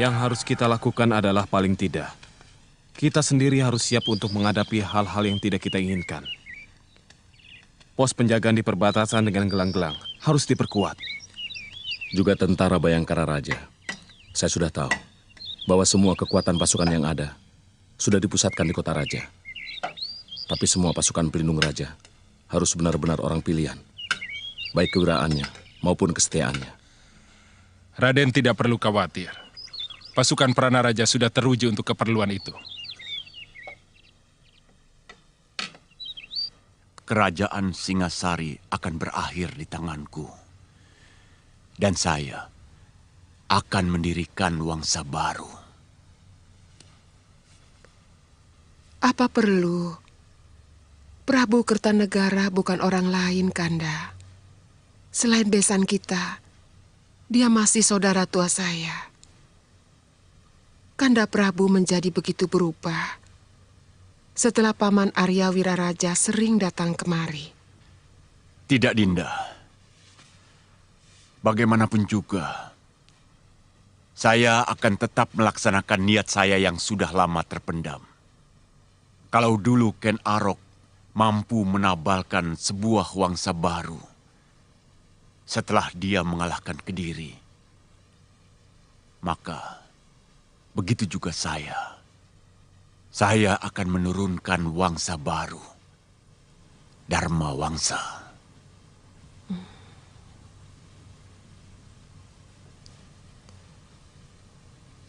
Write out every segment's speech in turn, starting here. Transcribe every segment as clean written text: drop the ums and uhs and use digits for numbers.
Yang harus kita lakukan adalah paling tidak, kita sendiri harus siap untuk menghadapi hal-hal yang tidak kita inginkan. Pos penjagaan di perbatasan dengan gelang-gelang harus diperkuat. Juga tentara Bayangkara Raja. Saya sudah tahu bahwa semua kekuatan pasukan yang ada sudah dipusatkan di kota Raja. Tapi semua pasukan pelindung Raja harus benar-benar orang pilihan, baik kewiraannya maupun kesetiaannya. Raden tidak perlu khawatir. Pasukan Prana Raja sudah teruji untuk keperluan itu. Kerajaan Singasari akan berakhir di tanganku. Dan saya akan mendirikan Wangsa baru. Apa perlu? Prabu Kertanegara bukan orang lain, Kanda. Selain besan kita, dia masih saudara tua saya. Kanda Prabu menjadi begitu berubah setelah Paman Arya Wiraraja sering datang kemari. Tidak, Dinda. Bagaimanapun juga, saya akan tetap melaksanakan niat saya yang sudah lama terpendam. Kalau dulu Ken Arok mampu menabalkan sebuah wangsa baru setelah dia mengalahkan Kediri, maka begitu juga saya. Saya akan menurunkan wangsa baru, Dharma Wangsa.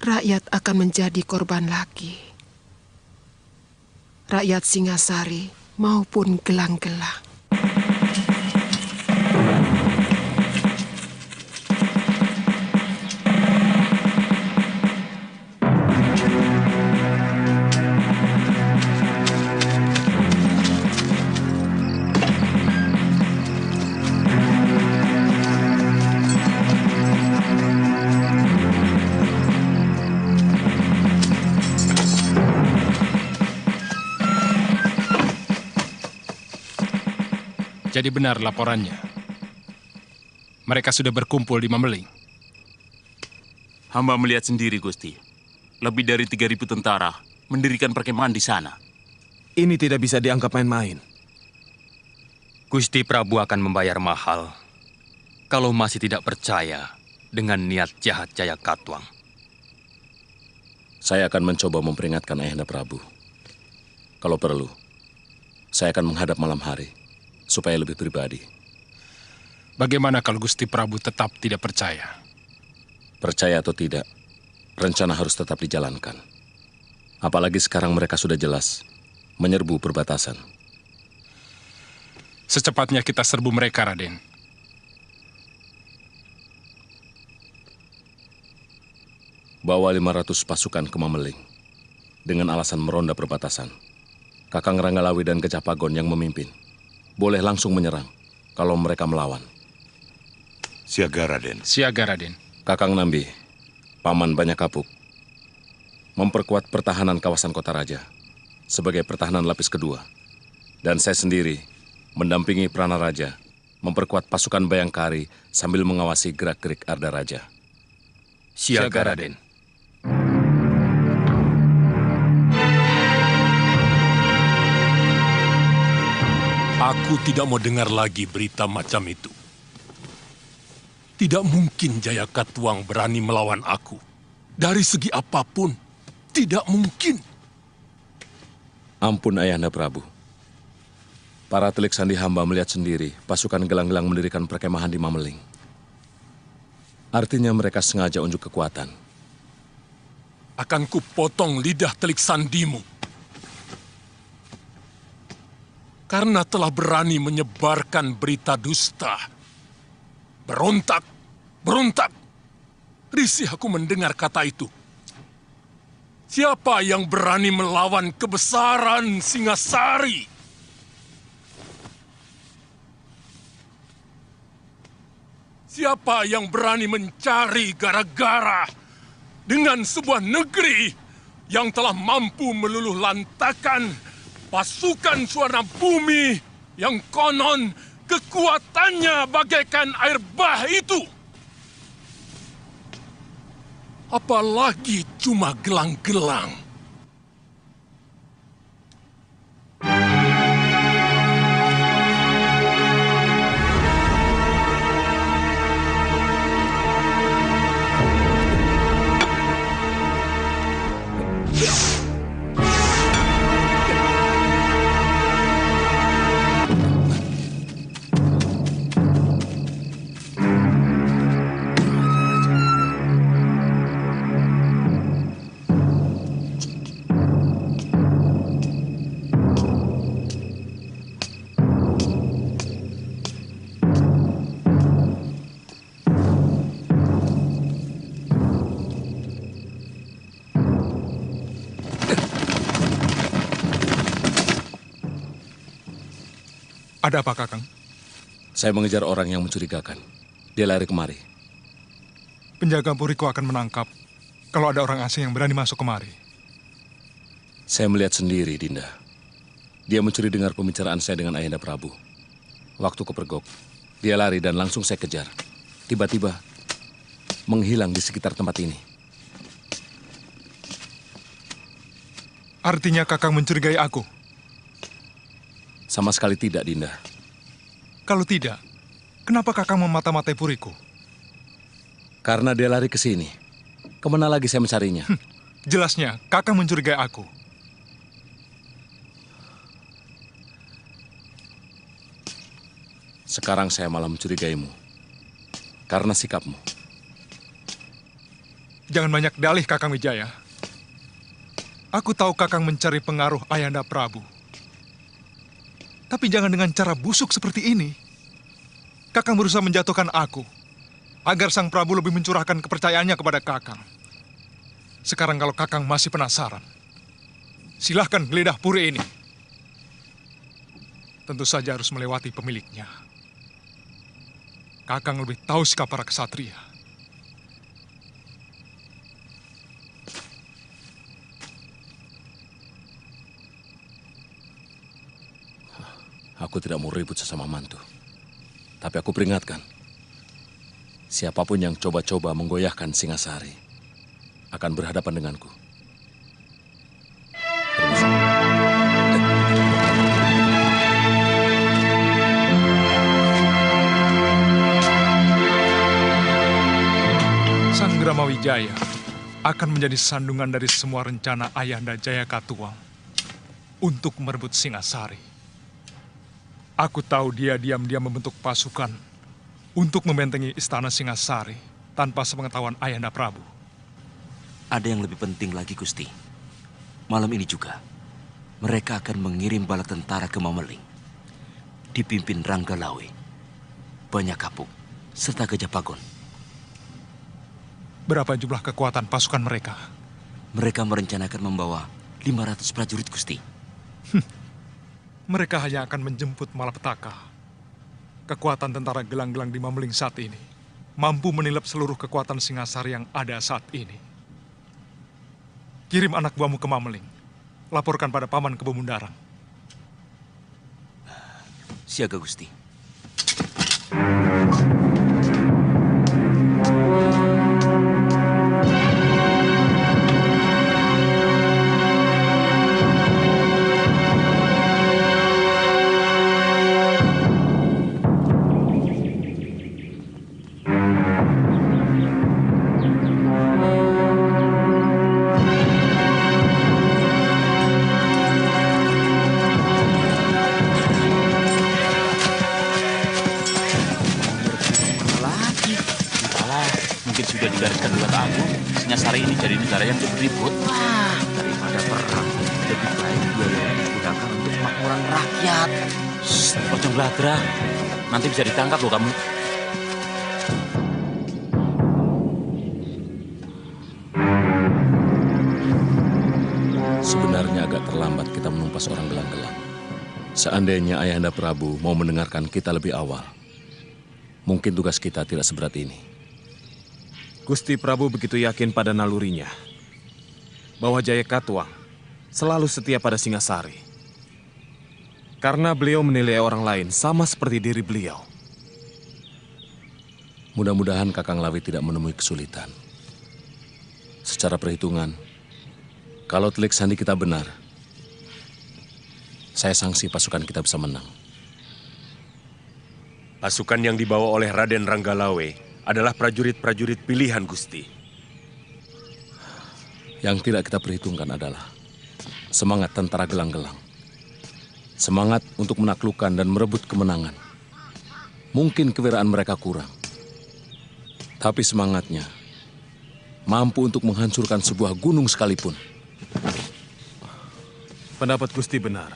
Rakyat akan menjadi korban lagi. Rakyat Singasari maupun gelang-gelang. Jadi benar laporannya. Mereka sudah berkumpul di Mameling. Hamba melihat sendiri, Gusti. Lebih dari 3.000 tentara mendirikan perkemahan di sana. Ini tidak bisa dianggap main-main. Gusti Prabu akan membayar mahal kalau masih tidak percaya dengan niat jahat Jayakatwang. Saya akan mencoba memperingatkan Ayahanda Prabu. Kalau perlu, saya akan menghadap malam hari supaya lebih pribadi. Bagaimana kalau Gusti Prabu tetap tidak percaya? Percaya atau tidak, rencana harus tetap dijalankan. Apalagi sekarang mereka sudah jelas menyerbu perbatasan. Secepatnya kita serbu mereka, Raden. Bawa 500 pasukan ke Mameling dengan alasan meronda perbatasan. Kakang Ranggalawi dan Gajah Pagon yang memimpin. Boleh langsung menyerang kalau mereka melawan. Siaga, Raden. Siaga, Raden. Kakang Nambi, Paman Banyakapuk, memperkuat pertahanan kawasan Kota Raja sebagai pertahanan lapis kedua. Dan saya sendiri mendampingi Prana Raja, memperkuat pasukan Bayangkari sambil mengawasi gerak-gerik Arda Raja. Siaga, Raden. Aku tidak mau dengar lagi berita macam itu. Tidak mungkin Jayakatwang berani melawan aku. Dari segi apapun, tidak mungkin. Ampun Ayahanda Prabu. Para telik sandi hamba melihat sendiri pasukan gelang-gelang mendirikan perkemahan di Mameling. Artinya mereka sengaja unjuk kekuatan. Akan kupotong lidah telik sandimu. Karena telah berani menyebarkan berita dusta. Berontak, berontak. Risih aku mendengar kata itu. Siapa yang berani melawan kebesaran Singasari? Siapa yang berani mencari gara-gara dengan sebuah negeri yang telah mampu meluluh lantakan pasukan Suwana Bumi yang konon kekuatannya bagaikan air bah itu? Apalagi cuma gelang-gelang. Ada apa, Kakang? Saya mengejar orang yang mencurigakan. Dia lari kemari. Penjaga Puriko akan menangkap kalau ada orang asing yang berani masuk kemari. Saya melihat sendiri, Dinda. Dia mencuri dengar pembicaraan saya dengan Ayahanda Prabu. Waktu kepergok, dia lari dan langsung saya kejar. Tiba-tiba, menghilang di sekitar tempat ini. Artinya Kakang mencurigai aku? Sama sekali tidak, Dinda. Kalau tidak, kenapa Kakang memata-matai Puriko? Karena dia lari ke sini. Kemana lagi saya mencarinya? Jelasnya, Kakang mencurigai aku. Sekarang saya malah mencurigaimu. Karena sikapmu. Jangan banyak dalih, Kakang Wijaya. Aku tahu Kakang mencari pengaruh Ayahanda Prabu. Tapi jangan dengan cara busuk seperti ini. Kakang berusaha menjatuhkan aku, agar Sang Prabu lebih mencurahkan kepercayaannya kepada Kakang. Sekarang kalau Kakang masih penasaran, silahkan geledah puri ini. Tentu saja harus melewati pemiliknya. Kakang lebih tahu sikap para kesatria. Aku tidak mau ribut sesama mantu. Tapi aku peringatkan, siapapun yang coba-coba menggoyahkan Singasari akan berhadapan denganku. Permisi. Sang Gramawijaya akan menjadi sandungan dari semua rencana Ayahanda Jayakatwang untuk merebut Singasari. Aku tahu dia diam-diam membentuk pasukan untuk membentengi istana Singasari tanpa sepengetahuan Ayahanda Prabu. Ada yang lebih penting lagi, Gusti. Malam ini juga, mereka akan mengirim bala tentara ke Mameling. Dipimpin Rangga Lawe, Banyak Kapuk, serta Gajah Pagon. Berapa jumlah kekuatan pasukan mereka? Mereka merencanakan membawa 500 prajurit, Gusti. Mereka hanya akan menjemput malapetaka. Kekuatan tentara gelang-gelang di Mameling saat ini mampu menilap seluruh kekuatan Singasari yang ada saat ini. Kirim anak buahmu ke Mameling. Laporkan pada Paman Kebomundarang. Siaga, Gusti. Singasari ini jadi negara yang cukup ribut. Wah, daripada perang, lebih baik biaya digunakan untuk kemakmuran rakyat. Pocong Bladra, nanti bisa ditangkap loh kamu. Sebenarnya agak terlambat kita menumpas orang gelang-gelang. Seandainya Ayahanda Prabu mau mendengarkan kita lebih awal, mungkin tugas kita tidak seberat ini. Gusti Prabu begitu yakin pada nalurinya bahwa Jayakatwang selalu setia pada Singasari. Karena beliau menilai orang lain sama seperti diri beliau. Mudah-mudahan Kakang Lawi tidak menemui kesulitan. Secara perhitungan, kalau telik sandi kita benar, saya sangsi pasukan kita bisa menang. Pasukan yang dibawa oleh Raden Ranggalawe adalah prajurit-prajurit pilihan, Gusti. Yang tidak kita perhitungkan adalah semangat tentara gelang-gelang. Semangat untuk menaklukkan dan merebut kemenangan. Mungkin kewiraan mereka kurang. Tapi semangatnya mampu untuk menghancurkan sebuah gunung sekalipun. Pendapat Gusti benar.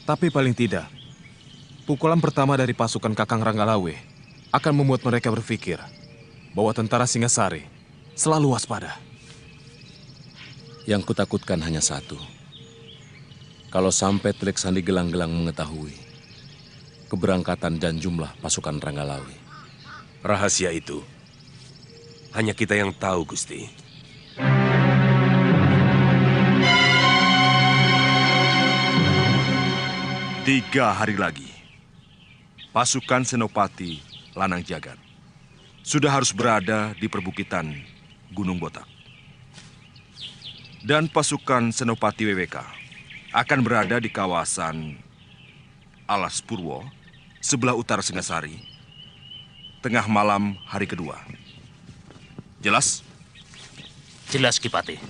Tapi paling tidak, pukulan pertama dari pasukan Kakang Ranggalawe akan membuat mereka berpikir bahwa tentara Singasari selalu waspada. Yang kutakutkan hanya satu. Kalau sampai telik sandi gelang-gelang mengetahui keberangkatan dan jumlah pasukan Ranggalawe. Rahasia itu hanya kita yang tahu, Gusti. Tiga hari lagi, pasukan Senopati Lanang Jagat sudah harus berada di perbukitan Gunung Botak. Dan pasukan Senopati WWK akan berada di kawasan Alas Purwo, sebelah utara Singasari, tengah malam hari kedua. Jelas? Jelas, Ki Pati.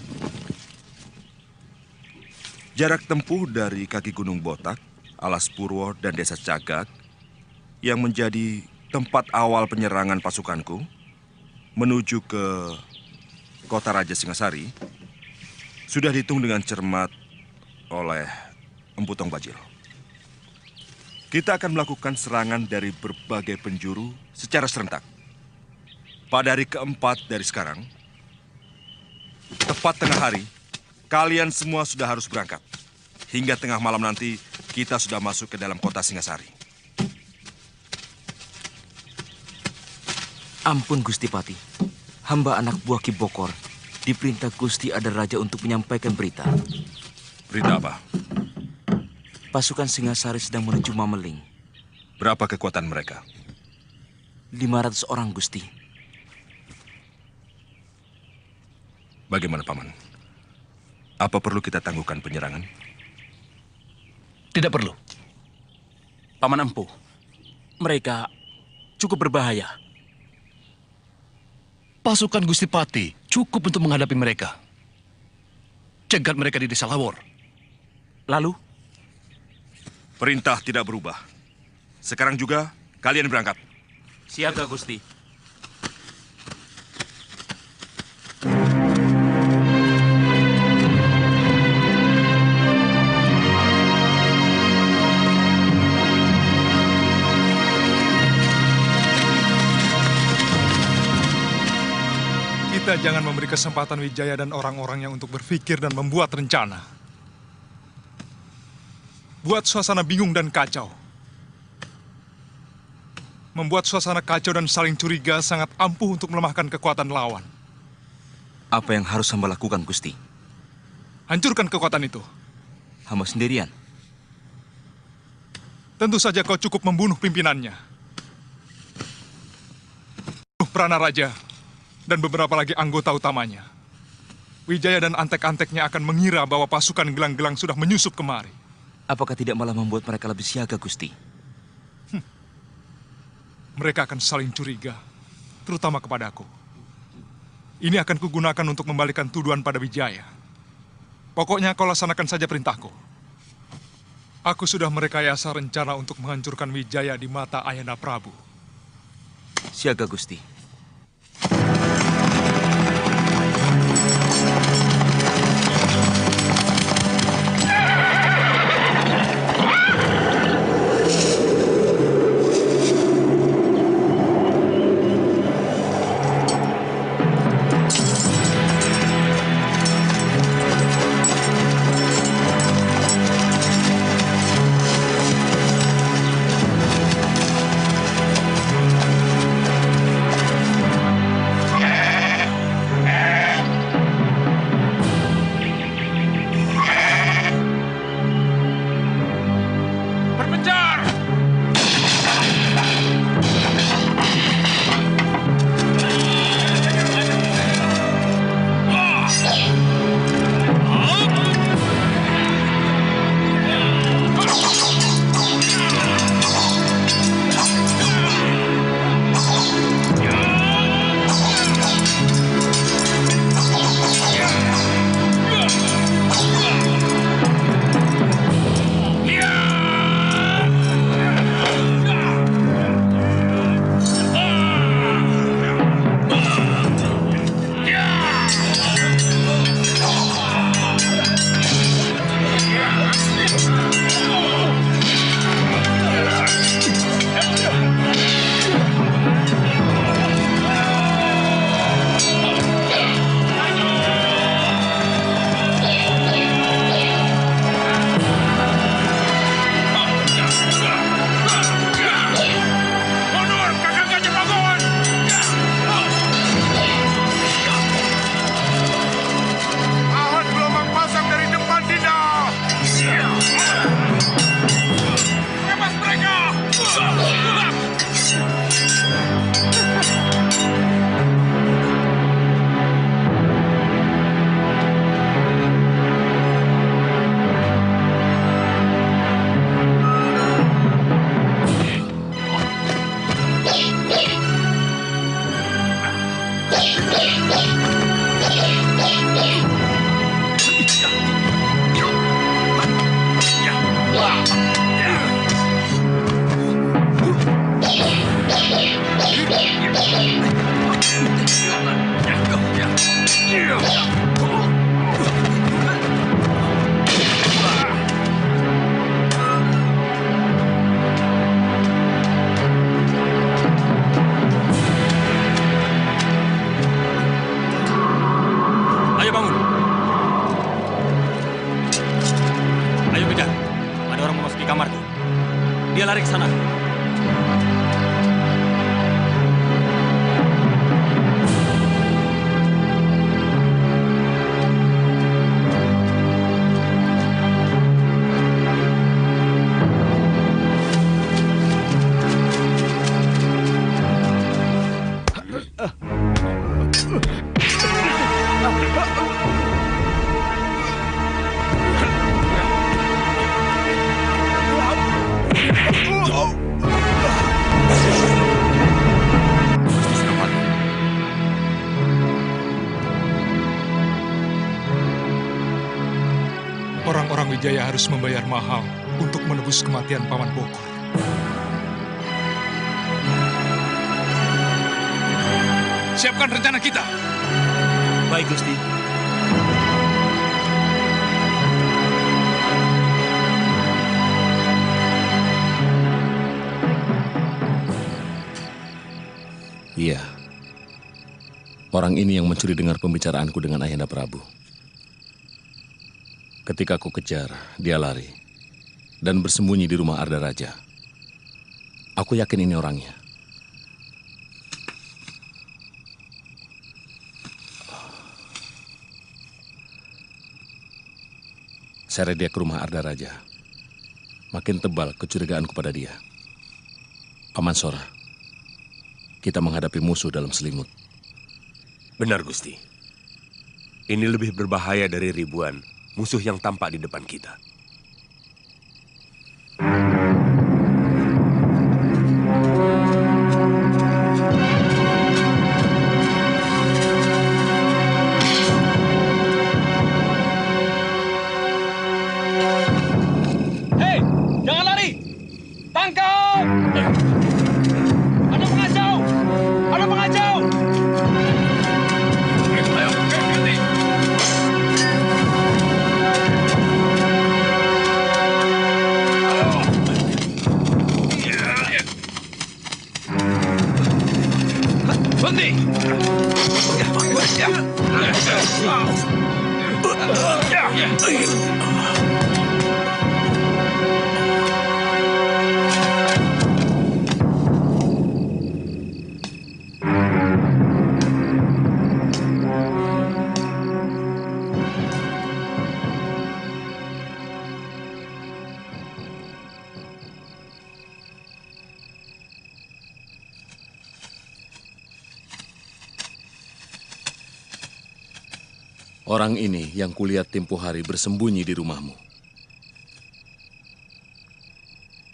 Jarak tempuh dari kaki Gunung Botak, Alas Purwo, dan Desa Cagak yang menjadi tempat awal penyerangan pasukanku menuju ke Kota Raja Singasari sudah dihitung dengan cermat oleh Empu Tong Bajil. Kita akan melakukan serangan dari berbagai penjuru secara serentak. Pada hari keempat dari sekarang, tepat tengah hari, kalian semua sudah harus berangkat. Hingga tengah malam nanti, kita sudah masuk ke dalam kota Singasari. Ampun, Gusti Pati. Hamba anak buah Ki Bokor diperintah Gusti Ada Raja untuk menyampaikan berita. Berita apa? Pasukan Singasari sedang menuju Mameling. Berapa kekuatan mereka? 500 orang, Gusti. Bagaimana, Paman? Apa perlu kita tangguhkan penyerangan? Tidak perlu. Paman Empu, mereka cukup berbahaya. Pasukan Gusti Pati cukup untuk menghadapi mereka. Cegat mereka di Desa Lawor. Lalu? Perintah tidak berubah. Sekarang juga kalian berangkat. Siaga, Gusti. Kita jangan memberi kesempatan Wijaya dan orang-orangnya untuk berpikir dan membuat rencana. Buat suasana bingung dan kacau. Membuat suasana kacau dan saling curiga sangat ampuh untuk melemahkan kekuatan lawan. Apa yang harus hamba lakukan, Gusti? Hancurkan kekuatan itu. Hamba sendirian? Tentu saja kau cukup membunuh pimpinannya. Prana Raja dan beberapa lagi anggota utamanya. Wijaya dan antek-anteknya akan mengira bahwa pasukan gelang-gelang sudah menyusup kemari. Apakah tidak malah membuat mereka lebih siaga, Gusti? Mereka akan saling curiga, terutama kepadaku. Ini akan kugunakan untuk membalikan tuduhan pada Wijaya. Pokoknya kau laksanakan saja perintahku. Aku sudah merekayasa rencana untuk menghancurkan Wijaya di mata Ayahanda Prabu. Siaga, Gusti. Dia lari ke sana. Orang-orang Wijaya harus membayar mahal untuk menebus kematian Paman Bokor. Siapkan rencana kita. Baik, Gusti. Iya. Orang ini yang mencuri dengar pembicaraanku dengan Ayahanda Prabu. Ketika aku kejar, dia lari dan bersembunyi di rumah Arda Raja. Aku yakin ini orangnya. Seret dia ke rumah Arda Raja. Makin tebal kecurigaanku pada dia. Paman Sora, kita menghadapi musuh dalam selimut. Benar, Gusti. Ini lebih berbahaya dari ribuan musuh yang tampak di depan kita. Hei, jangan lari! Tangkap! Ada pengacau! Ada pengacau! Ayo, ganti! Berhenti! Orang ini yang kulihat tempo hari bersembunyi di rumahmu.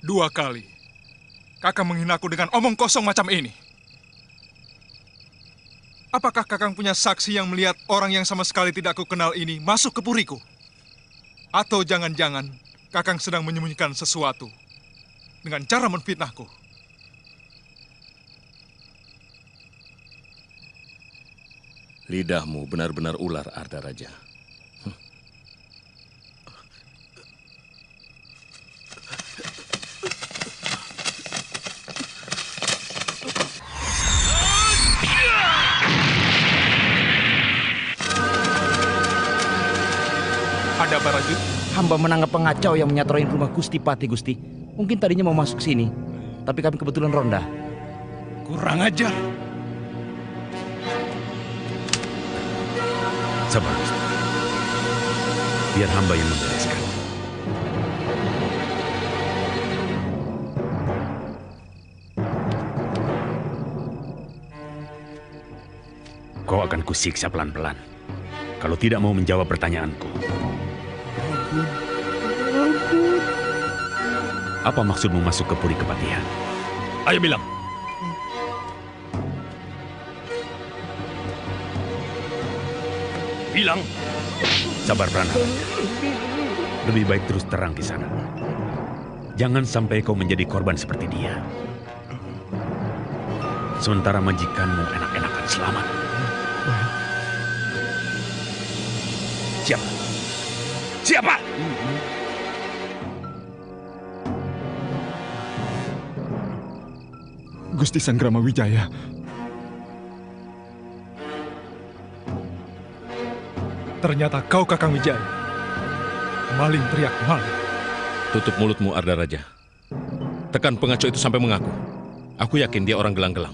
2 kali. Kakang menghinaku dengan omong kosong macam ini. Apakah Kakang punya saksi yang melihat orang yang sama sekali tidak aku kenal ini masuk ke puriku? Atau jangan-jangan Kakang sedang menyembunyikan sesuatu dengan cara menfitnahku? Lidahmu benar-benar ular, Arda Raja. Ada Barajut? Hamba menangkap pengacau yang menyatroni rumah Gusti Pati, Gusti. Mungkin tadinya mau masuk sini, tapi kami kebetulan ronda. Kurang ajar. Sabar, Gusti. Biar hamba yang membereskan. Kau akan kusiksa pelan-pelan kalau tidak mau menjawab pertanyaanku. Apa maksudmu masuk ke Puri Kepatihan? Ayo bilang. Bilang. Sabar, Prana. Lebih baik terus terang di sana. Jangan sampai kau menjadi korban seperti dia. Sementara majikanmu enak-enakan selamat. Siapa? Siapa? Gusti Sanggrama Wijaya. Ternyata kau Kakang Wijaya. Maling teriak maling. Tutup mulutmu, Arda Raja. Tekan pengacau itu sampai mengaku. Aku yakin dia orang gelang-gelang.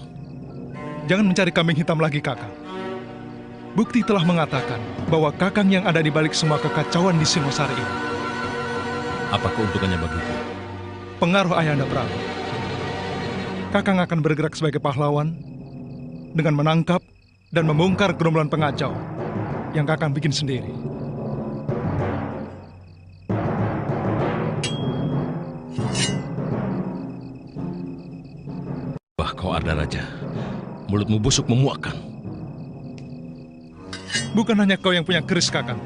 Jangan mencari kambing hitam lagi, Kakang. Bukti telah mengatakan bahwa Kakang yang ada di balik semua kekacauan di Singosari ini. Apa keuntungannya bagiku? Pengaruh Ayahanda Prabu. Kakang akan bergerak sebagai pahlawan dengan menangkap dan membongkar gerombolan pengacau yang Kakang bikin sendiri. Wah, kau Ardaraja. Mulutmu busuk memuakkan. Bukan hanya kau yang punya keris, Kakang.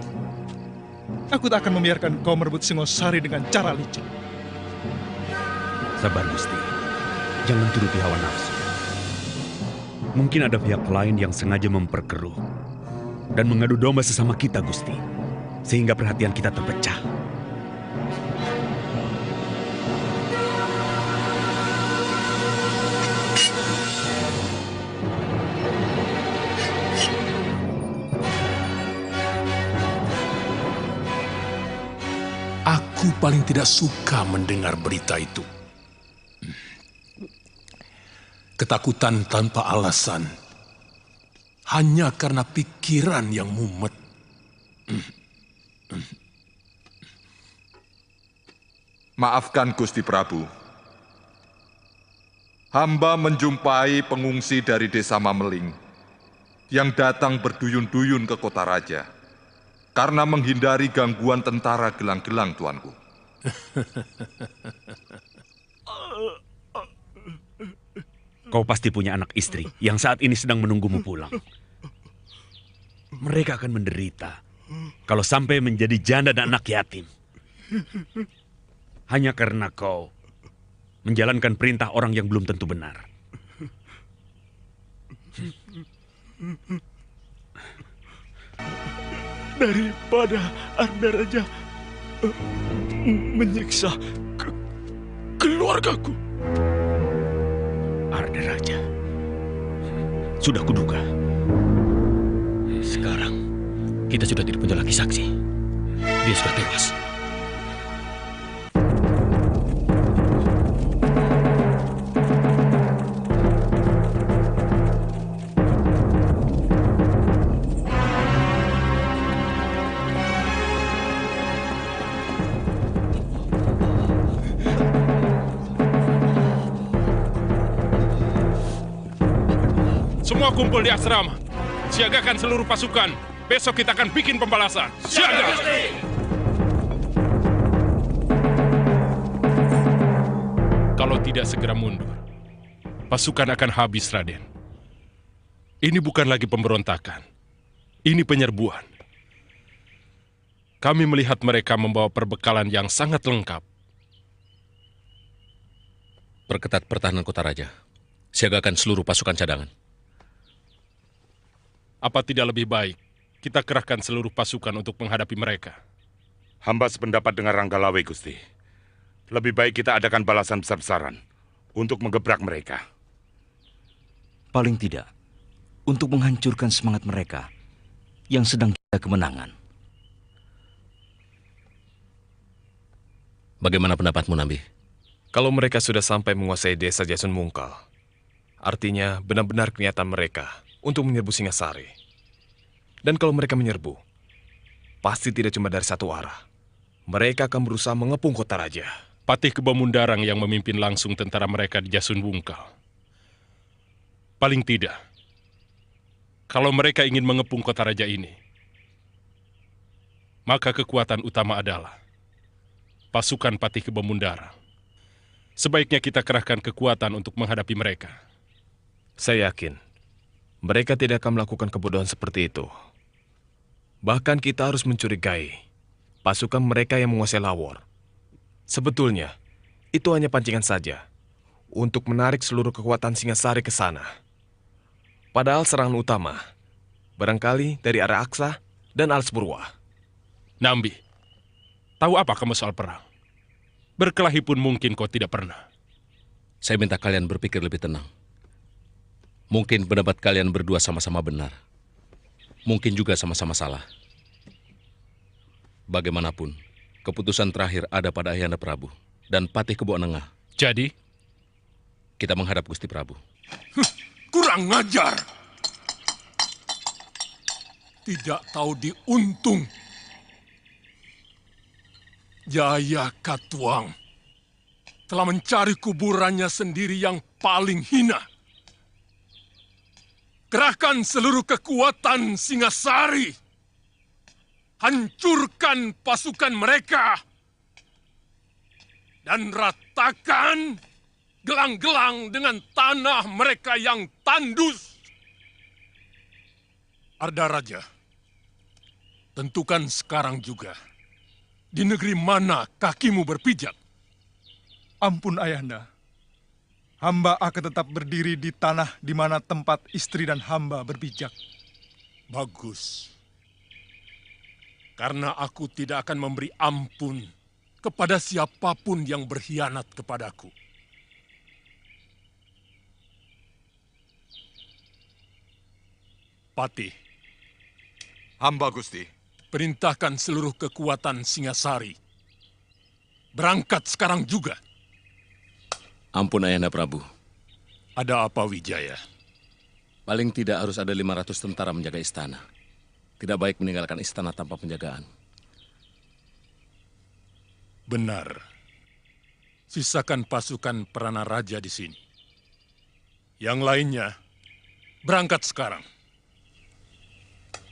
Aku tak akan membiarkan kau merebut Singosari dengan cara licik. Sabar, Gusti. Jangan turuti hawa nafsu. Mungkin ada pihak lain yang sengaja memperkeruh dan mengadu domba sesama kita, Gusti. Sehingga perhatian kita terpecah. Aku paling tidak suka mendengar berita itu. Ketakutan tanpa alasan. Hanya karena pikiran yang mumet. Maafkan Gusti Prabu. Hamba menjumpai pengungsi dari desa Mameling yang datang berduyun-duyun ke kota raja karena menghindari gangguan tentara gelang-gelang, tuanku. Kau pasti punya anak istri yang saat ini sedang menunggumu pulang. Mereka akan menderita kalau sampai menjadi janda dan anak yatim. Hanya karena kau menjalankan perintah orang yang belum tentu benar. Daripada Ardaraja menyiksa keluargaku. Ardaraja, sudah kuduga. Sekarang kita sudah tidak punya lagi saksi. Dia sudah tewas. Semua kumpul di asrama. Siagakan seluruh pasukan. Besok kita akan bikin pembalasan. Siaga! Kalau tidak segera mundur, pasukan akan habis, Raden. Ini bukan lagi pemberontakan. Ini penyerbuan. Kami melihat mereka membawa perbekalan yang sangat lengkap. Perketat pertahanan kota raja. Siagakan seluruh pasukan cadangan. Apa tidak lebih baik kita kerahkan seluruh pasukan untuk menghadapi mereka? Hamba sependapat dengan Ranggalawe, Gusti. Lebih baik kita adakan balasan besar-besaran untuk menggebrak mereka. Paling tidak, untuk menghancurkan semangat mereka yang sedang kita kemenangan. Bagaimana pendapatmu, Nambi? Kalau mereka sudah sampai menguasai desa Jasun Mungkal, artinya benar-benar kelihatan mereka untuk menyerbu Singasari. Dan kalau mereka menyerbu, pasti tidak cuma dari satu arah. Mereka akan berusaha mengepung kota raja. Patih Kebamundarang yang memimpin langsung tentara mereka di Jasun Bungkal. Paling tidak, kalau mereka ingin mengepung kota raja ini, maka kekuatan utama adalah pasukan Patih Kebamundarang. Sebaiknya kita kerahkan kekuatan untuk menghadapi mereka. Saya yakin mereka tidak akan melakukan kebodohan seperti itu. Bahkan kita harus mencurigai pasukan mereka yang menguasai Lawor. Sebetulnya, itu hanya pancingan saja untuk menarik seluruh kekuatan Singasari ke sana. Padahal serangan utama barangkali dari arah Aksa dan Alspurwa. Nambi, tahu apa kamu soal perang? Berkelahi pun mungkin kau tidak pernah. Saya minta kalian berpikir lebih tenang. Mungkin pendapat kalian berdua sama-sama benar. Mungkin juga sama-sama salah. Bagaimanapun, keputusan terakhir ada pada Ayahanda Prabu dan Patih Kebo Nengah. Jadi, Kita menghadap Gusti Prabu. Kurang ngajar. Tidak tahu diuntung. Jaya Katuang telah mencari kuburannya sendiri yang paling hina. Kerahkan seluruh kekuatan Singasari. Hancurkan pasukan mereka. Dan ratakan gelang-gelang dengan tanah mereka yang tandus. Ardaraja, tentukan sekarang juga. Di negeri mana kakimu berpijak? Ampun Ayahanda. Hamba akan tetap berdiri di tanah di mana tempat istri dan hamba berpijak. Bagus. Karena aku tidak akan memberi ampun kepada siapapun yang berkhianat kepadaku. Patih. Hamba Gusti. Perintahkan seluruh kekuatan Singasari. Berangkat sekarang juga. Ampun Ayahanda Prabu. Ada apa Wijaya? Paling tidak harus ada 500 tentara menjaga istana. Tidak baik meninggalkan istana tanpa penjagaan. Benar. Sisakan pasukan Prana Raja di sini. Yang lainnya, berangkat sekarang.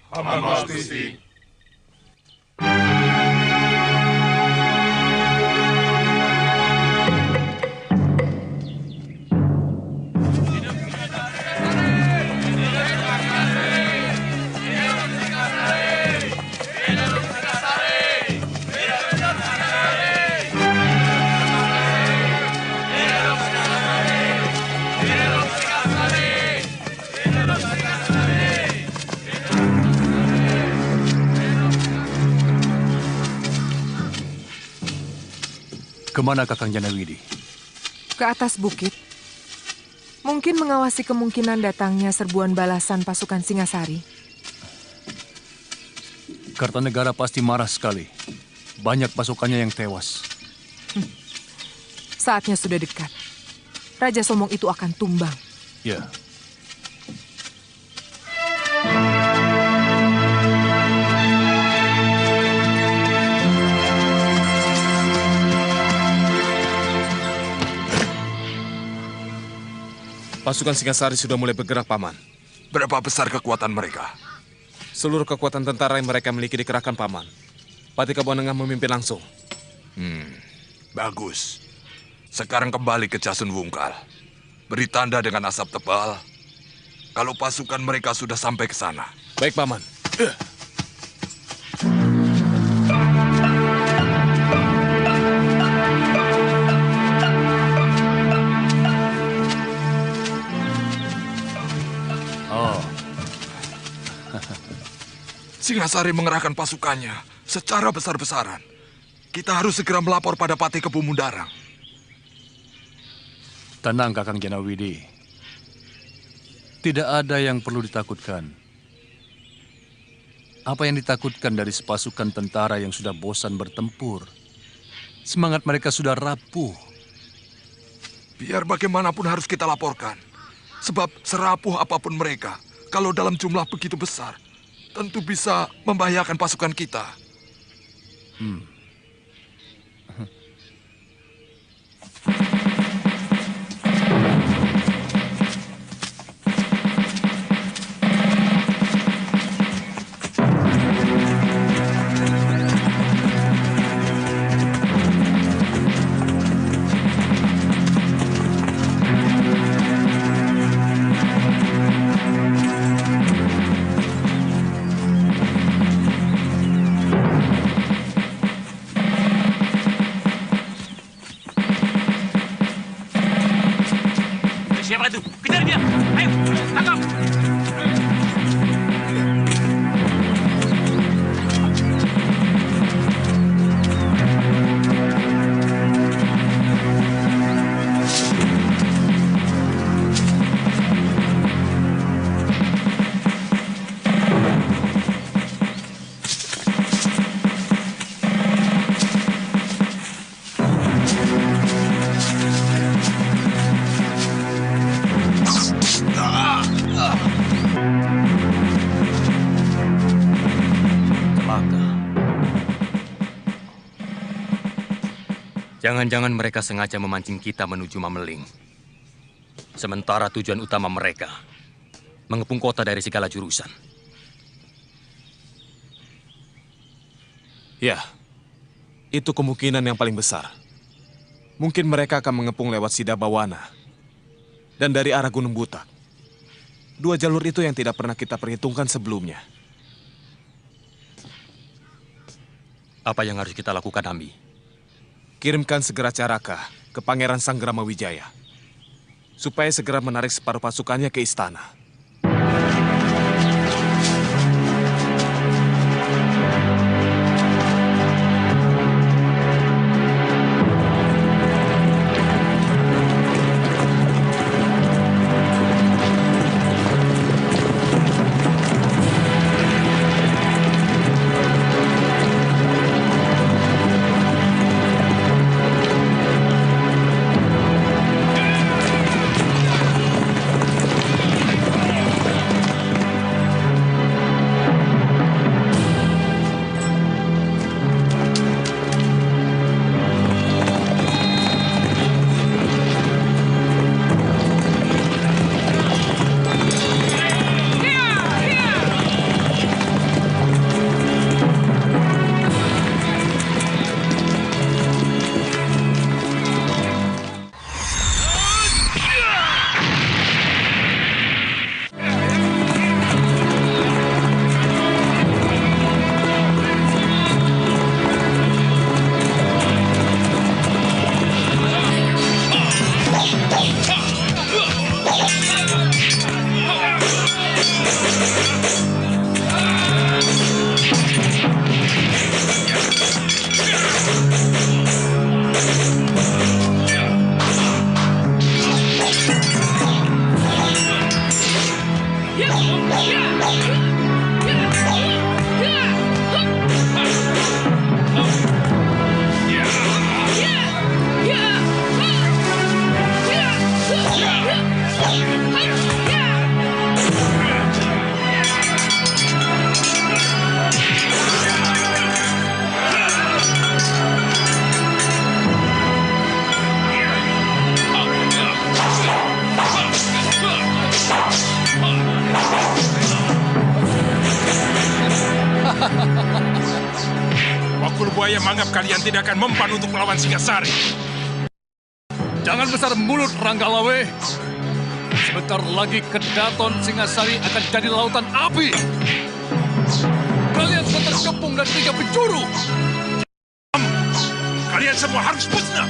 Hamba Gusti. Kemana Kakang Janawidi? Ke atas bukit. Mungkin mengawasi kemungkinan datangnya serbuan balasan pasukan Singasari. Kartanegara pasti marah sekali. Banyak pasukannya yang tewas. Saatnya sudah dekat. Raja Somong itu akan tumbang. Ya. Pasukan Singasari sudah mulai bergerak, Paman. Berapa besar kekuatan mereka? Seluruh kekuatan tentara yang mereka miliki dikerahkan, Paman. Patih Kabuanengah memimpin langsung. Bagus. Sekarang kembali ke Jasun Wungkal. Beri tanda dengan asap tebal kalau pasukan mereka sudah sampai ke sana. Baik, Paman. Singasari mengerahkan pasukannya secara besar-besaran. Kita harus segera melapor pada Patih Kebumundarang. Tenang Kakang Janawidi. Tidak ada yang perlu ditakutkan. Apa yang ditakutkan dari sepasukan tentara yang sudah bosan bertempur? Semangat mereka sudah rapuh. Biar bagaimanapun harus kita laporkan. Sebab serapuh apapun mereka, kalau dalam jumlah begitu besar, tentu bisa membahayakan pasukan kita. Siapa itu? Kejar dia! Ayo, tangkap! Jangan-jangan mereka sengaja memancing kita menuju Mameling. Sementara tujuan utama mereka mengepung kota dari segala jurusan. Ya, itu kemungkinan yang paling besar. Mungkin mereka akan mengepung lewat Sidabawana dan dari arah Gunung Butak. Dua jalur itu yang tidak pernah kita perhitungkan sebelumnya. Apa yang harus kita lakukan, Ambi? Kirimkan segera Caraka ke Pangeran Sangramawijaya supaya segera menarik separuh pasukannya ke istana. Wakul Buaya menganggap kalian tidak akan mempan untuk melawan Singasari. Jangan besar mulut, Ranggalawe. Sebentar lagi Kedaton Singasari akan jadi lautan api. Kalian sudah terkepung dari 3 penjuru. Kalian semua harus musnah.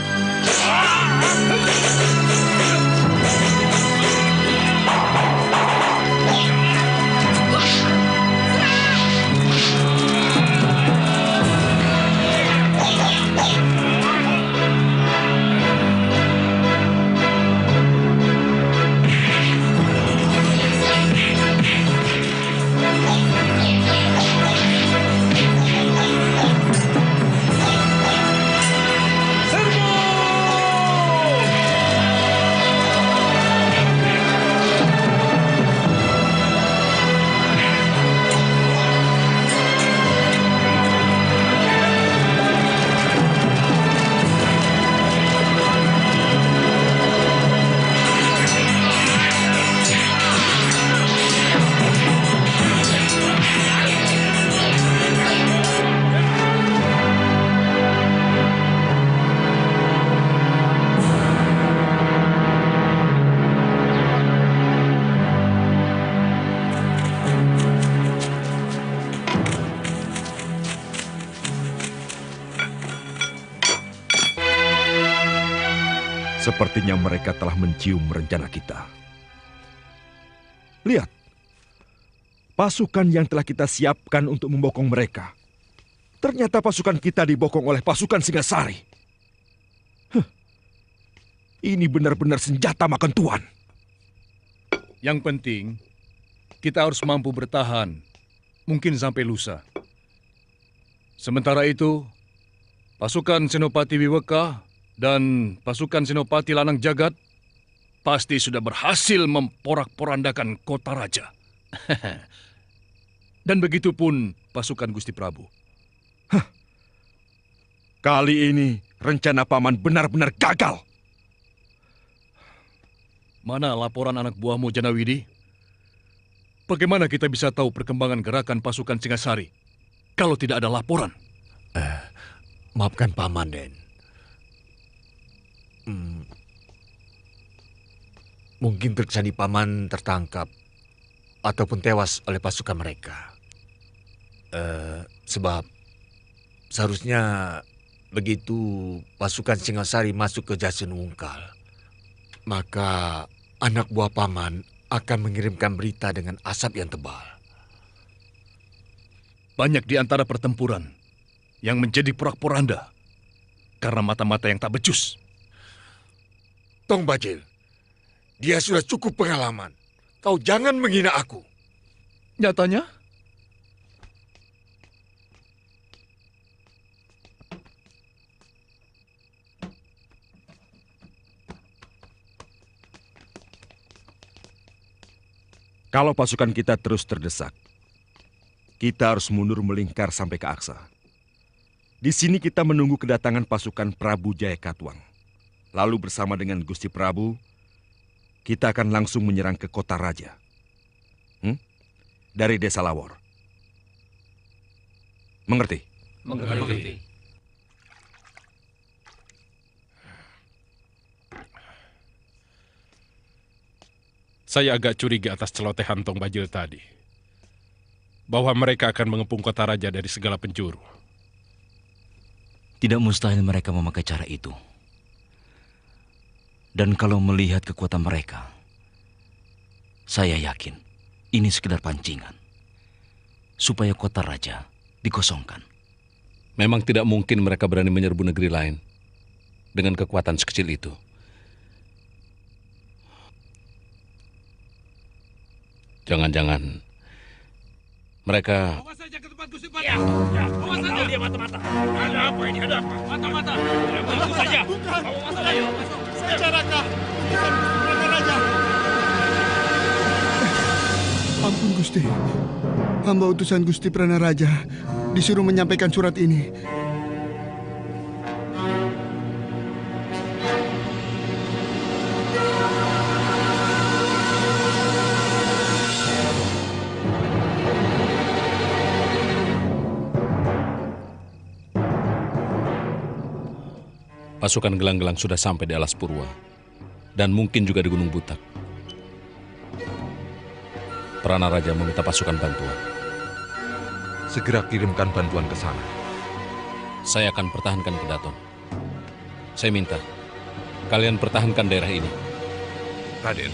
Sepertinya mereka telah mencium rencana kita. Lihat, pasukan yang telah kita siapkan untuk membokong mereka. Ternyata pasukan kita dibokong oleh pasukan Singasari. Ini benar-benar senjata makan tuan. Yang penting, kita harus mampu bertahan, mungkin sampai lusa. Sementara itu, pasukan Senopati Wiweka dan pasukan Senopati Lanang Jagat pasti sudah berhasil memporak-porandakan kota raja. Dan begitupun pasukan Gusti Prabu. Kali ini rencana paman benar-benar gagal. Mana laporan anak buahmu, Janawidi? Bagaimana kita bisa tahu perkembangan gerakan pasukan Singasari kalau tidak ada laporan? Maafkan Paman, Den. Mungkin Triksani Paman tertangkap ataupun tewas oleh pasukan mereka. Sebab seharusnya begitu pasukan Singasari masuk ke Jasunungkal, maka anak buah Paman akan mengirimkan berita dengan asap yang tebal. Banyak di antara pertempuran yang menjadi porak-poranda karena mata-mata yang tak becus. Tong Bajil, dia sudah cukup pengalaman. Kau jangan menghina aku. Nyatanya? Kalau pasukan kita terus terdesak, kita harus mundur melingkar sampai ke Aksa. Di sini kita menunggu kedatangan pasukan Prabu Jayakatwang. Lalu bersama dengan Gusti Prabu, kita akan langsung menyerang ke kota raja. Dari Desa Lawor. Mengerti? Mengerti. Saya agak curiga atas celotehan Tong Bajil tadi. Bahwa mereka akan mengepung kota raja dari segala penjuru. Tidak mustahil mereka memakai cara itu. Dan kalau melihat kekuatan mereka, saya yakin ini sekedar pancingan. Supaya kota raja dikosongkan. Memang tidak mungkin mereka berani menyerbu negeri lain dengan kekuatan sekecil itu. Jangan-jangan mereka... Bawa saja ke tempat Gusti Pati. Bawa saja. Dia mata-mata. Ada apa ini? Ada apa? Mata-mata. Bawa saja. Bawa masuk. Ayo. Saja Raka. Bukan Raka Raja. Ampun Gusti. Hamba utusan Gusti Pranaraja disuruh menyampaikan surat ini. Pasukan gelang-gelang sudah sampai di Alas Purwa, dan mungkin juga di Gunung Butak. Pranaraja meminta pasukan bantuan. Segera kirimkan bantuan ke sana. Saya akan pertahankan Kedaton. Saya minta, kalian pertahankan daerah ini. Raden.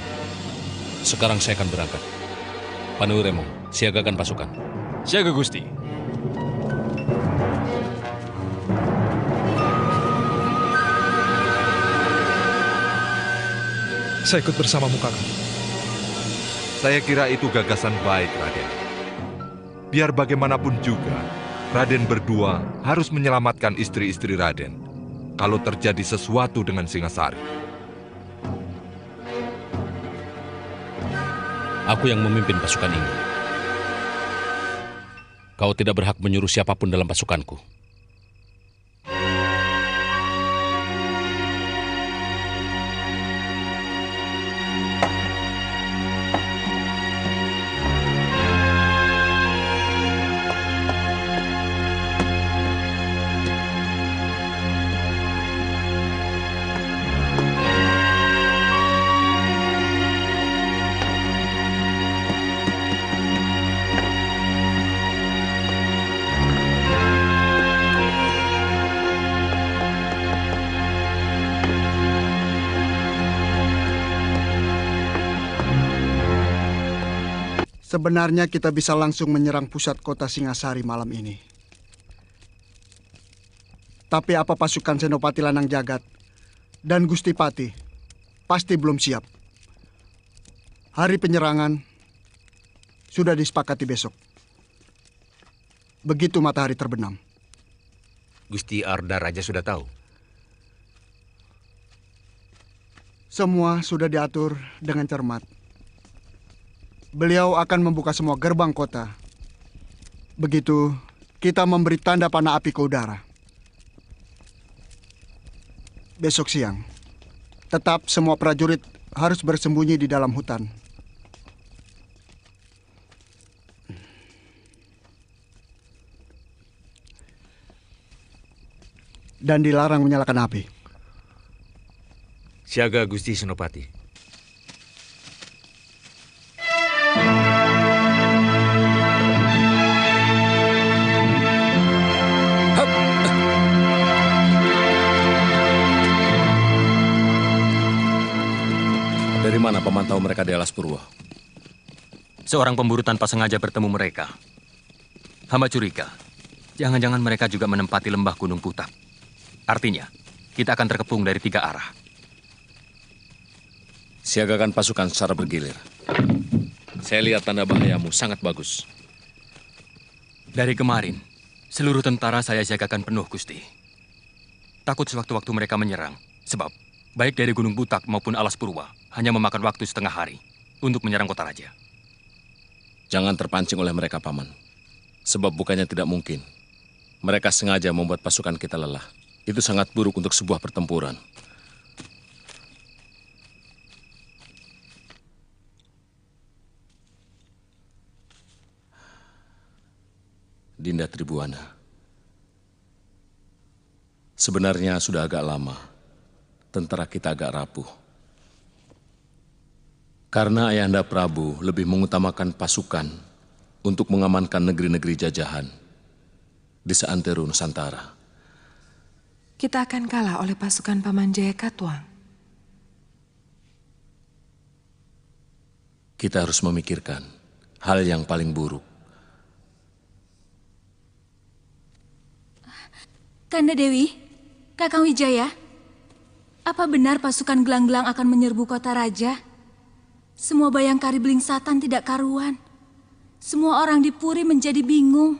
Sekarang saya akan berangkat. Panuwiremo, siagakan pasukan. Siaga Gusti. Saya ikut bersamamu, Kakang. Saya kira itu gagasan baik, Raden. Biar bagaimanapun juga, Raden berdua harus menyelamatkan istri-istri Raden kalau terjadi sesuatu dengan Singasari. Aku yang memimpin pasukan ini. Kau tidak berhak menyuruh siapapun dalam pasukanku. Sebenarnya kita bisa langsung menyerang pusat kota Singasari malam ini. Tapi apa pasukan Senopati Lanang Jagat dan Gusti Pati pasti belum siap. Hari penyerangan sudah disepakati besok. Begitu matahari terbenam. Gusti Arda Raja sudah tahu. Semua sudah diatur dengan cermat. Beliau akan membuka semua gerbang kota. Begitu kita memberi tanda panah api ke udara. besok siang. Tetap semua prajurit harus bersembunyi di dalam hutan. Dan dilarang menyalakan api. Siaga Gusti Senopati. Dari mana pemantau mereka di Alas Purwo? Seorang pemburu tanpa sengaja bertemu mereka. Hamba curiga, jangan-jangan mereka juga menempati lembah Gunung Putak. Artinya, kita akan terkepung dari 3 arah. Siagakan pasukan secara bergilir. Saya lihat tanda bahayamu sangat bagus. Dari kemarin, seluruh tentara saya siagakan penuh, Gusti. Takut sewaktu-waktu mereka menyerang, sebab baik dari Gunung Putak maupun Alas Purwa hanya memakan waktu setengah hari untuk menyerang kota raja. Jangan terpancing oleh mereka, Paman. Sebab bukannya tidak mungkin. Mereka sengaja membuat pasukan kita lelah. Itu sangat buruk untuk sebuah pertempuran. Dinda Tribuana. Sebenarnya sudah agak lama tentara kita agak rapuh. Karena Ayahanda Prabu lebih mengutamakan pasukan untuk mengamankan negeri-negeri jajahan di seantero Nusantara. Kita akan kalah oleh pasukan Paman Jayakatwang. Kita harus memikirkan hal yang paling buruk. Kanda Dewi, Kakang Wijaya, apa benar pasukan gelang-gelang akan menyerbu kota raja? Semua Bayangkari Belingsatan tidak karuan. Semua orang di Puri menjadi bingung.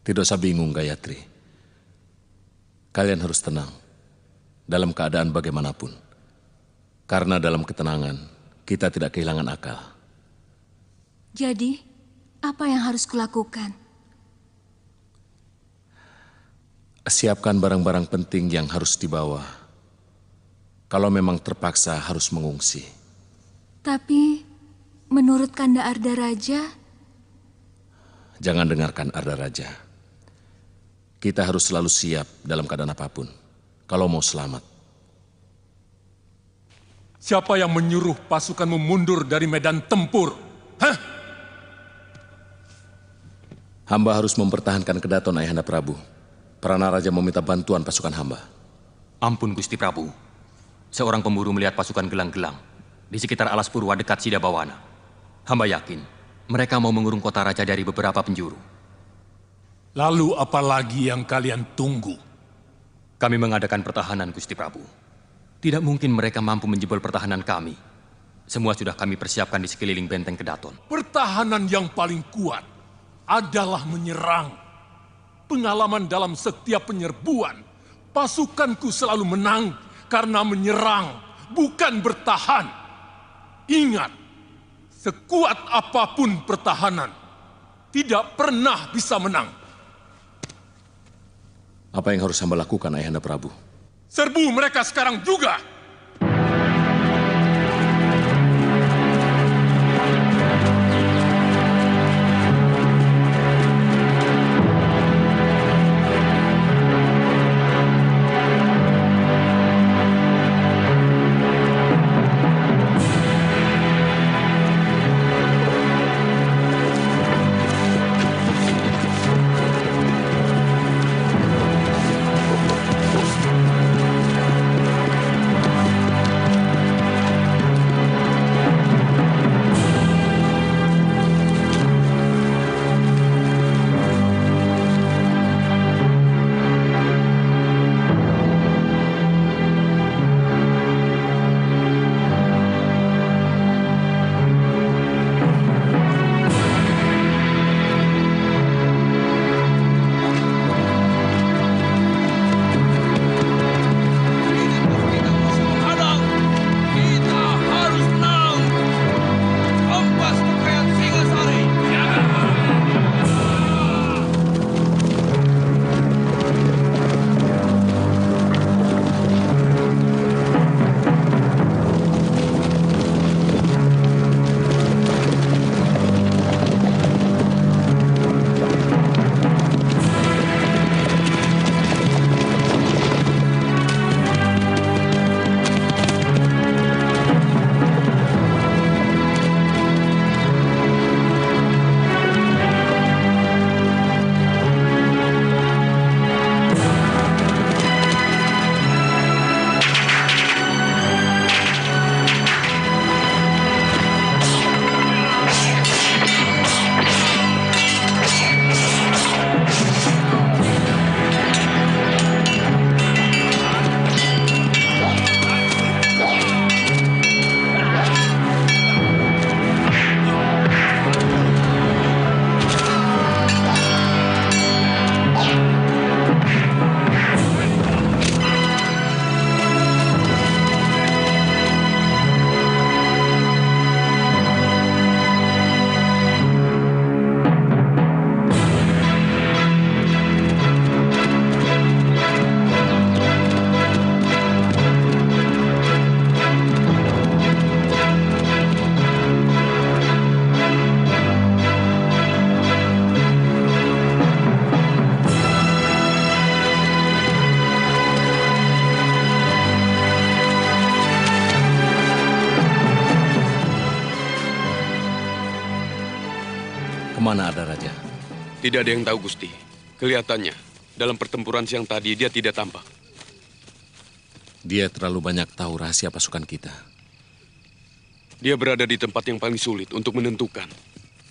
Tidak usah bingung, Gayatri. Kalian harus tenang dalam keadaan bagaimanapun. Karena dalam ketenangan, kita tidak kehilangan akal. Jadi, apa yang harus kulakukan? Siapkan barang-barang penting yang harus dibawa. Kalau memang terpaksa harus mengungsi. Tapi, menurut Kanda Arda Raja... Jangan dengarkan Arda Raja. Kita harus selalu siap dalam keadaan apapun, kalau mau selamat. Siapa yang menyuruh pasukanmu mundur dari medan tempur? Hah? Hamba harus mempertahankan kedaton Ayahanda Prabu. Prana Raja meminta bantuan pasukan hamba. Ampun, Gusti Prabu. Seorang pemburu melihat pasukan gelang-gelang di sekitar Alas Purwa dekat Sidabawana. Hamba yakin mereka mau mengurung kota raja dari beberapa penjuru. Lalu apa lagi yang kalian tunggu? Kami mengadakan pertahanan, Gusti Prabu. Tidak mungkin mereka mampu menjebol pertahanan kami. Semua sudah kami persiapkan di sekeliling benteng Kedaton. Pertahanan yang paling kuat adalah menyerang. Pengalaman dalam setiap penyerbuan, pasukanku selalu menang karena menyerang, bukan bertahan. Ingat, sekuat apapun pertahanan, tidak pernah bisa menang. Apa yang harus hamba lakukan, Ayahanda Prabu? Serbu mereka sekarang juga! Kemana ada Raja? Tidak ada yang tahu, Gusti. Kelihatannya, dalam pertempuran siang tadi dia tidak tampak. Dia terlalu banyak tahu rahasia pasukan kita. Dia berada di tempat yang paling sulit untuk menentukan.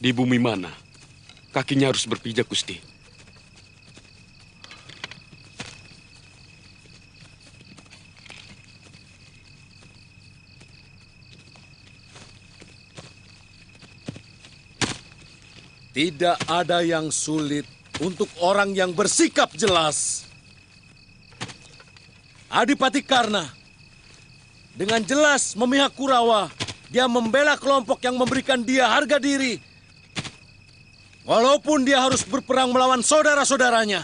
Di bumi mana kakinya harus berpijak, Gusti. Tidak ada yang sulit untuk orang yang bersikap jelas. Adipati Karna dengan jelas memihak Kurawa, dia membela kelompok yang memberikan dia harga diri. Walaupun dia harus berperang melawan saudara-saudaranya.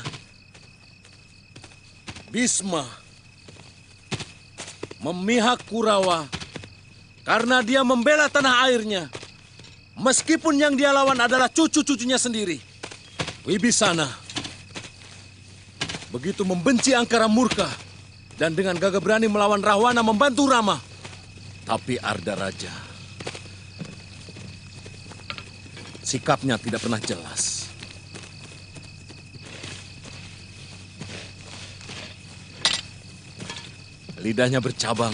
Bisma memihak Kurawa karena dia membela tanah airnya. Meskipun yang dia lawan adalah cucu-cucunya sendiri. Wibisana begitu membenci Angkara Murka dan dengan gagah berani melawan Rahwana membantu Rama. Tapi Arda Raja sikapnya tidak pernah jelas. Lidahnya bercabang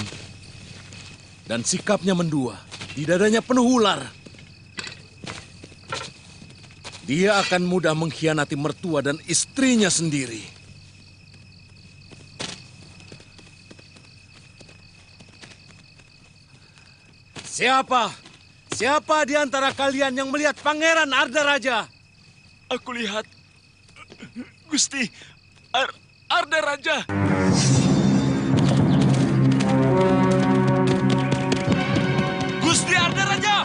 dan sikapnya mendua. Di dadanya penuh ular. Dia akan mudah mengkhianati mertua dan istrinya sendiri. Siapa? Siapa di antara kalian yang melihat Pangeran Arda Raja? Aku lihat Gusti Arda Raja. Gusti Arda Raja!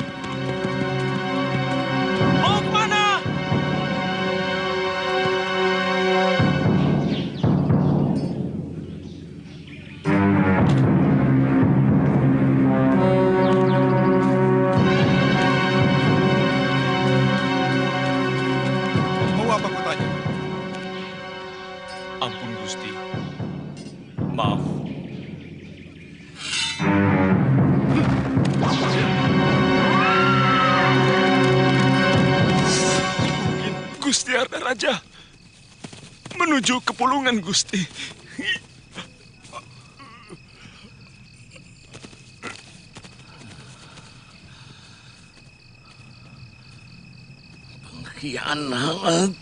Mau kemana? Mau apa kau tanya? Ampun Gusti. Maaf. Gusti Arda Raja menuju ke Pulungan, Gusti. Pengkhianat.